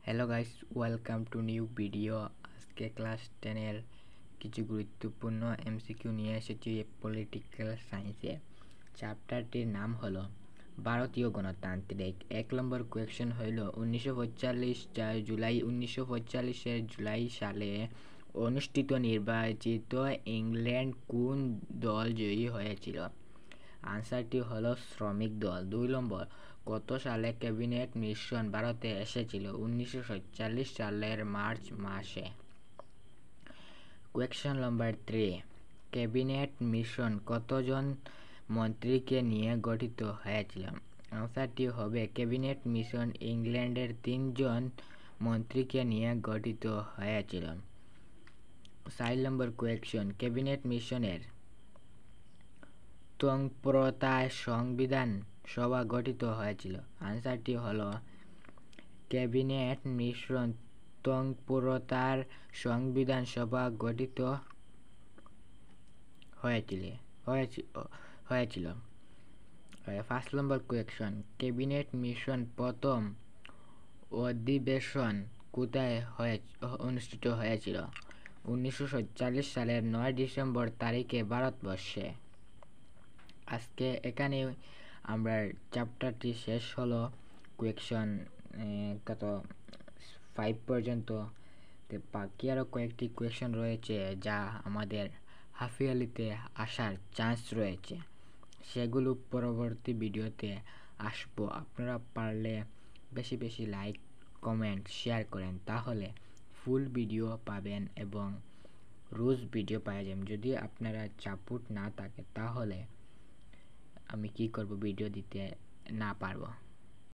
Hello guys, welcome to new video. আজকে class 10 এর কিছু গুরুত্বপূর্ণ এমসিকিউ নিয়ে এসেছি পলিটিক্যাল সায়েন্সে। চ্যাপ্টারটির নাম হলো ভারতীয় গণতান্ত্রিক। 1 নম্বর কোয়েশ্চেন হইল 1945 জুলাই সালে অনুষ্ঠিত নির্বাচিত ইংল্যান্ড কোন দল জয়ী হয়েছিল? আনসারটি হলো শ্রমিক দল। 2 নম্বর, কত সালে ক্যাবিনেট মিশন ভারতে এসেছিল? 1947 সালের মার্চ মাসে। কোয়েশ্চন নাম্বার 3, ক্যাবিনেট মিশন কতজন মন্ত্রীকে নিয়ে গঠিত হয়েছিল? আনসারটি হবে ক্যাবিনেট মিশন ইংল্যান্ডের 3 জন মন্ত্রীকে নিয়ে গঠিত হয়েছিল। 4 নম্বর কোয়েশ্চন, ক্যাবিনেট মিশনের তৎপরতায় সংবিধান সভা গঠিত হয়েছিল? আনসারটি হলো ক্যাবিনেট মিশন তৎপরতার সংবিধান সভা গঠিত হয়েছিল। 5 নম্বর কোয়েশ্চন, ক্যাবিনেট মিশন প্রথম অধিবেশন কোথায় অনুষ্ঠিত হয়েছিল? 1947 সালের 9 ডিসেম্বর তারিখে ভারতবর্ষে। আজকে এখানে আমরা চ্যাপ্টারটি শেষ হলো। কোয়েশ্চন কত 5 পর্যন্ত। বাকি আরও কয়েকটি কোয়েশ্চন রয়েছে যা আমাদের হাফ ইয়ারলিতে আসার চান্স রয়েছে, সেগুলো পরবর্তী ভিডিওতে আসবো। আপনারা পারলে বেশি বেশি লাইক, কমেন্ট, শেয়ার করেন, তাহলে ফুল ভিডিও পাবেন এবং রোজ ভিডিও পাওয়া যাবেন। যদি আপনারা সাপোর্ট না থাকে তাহলে আমি কি করব, ভিডিও দিতে না পারবো।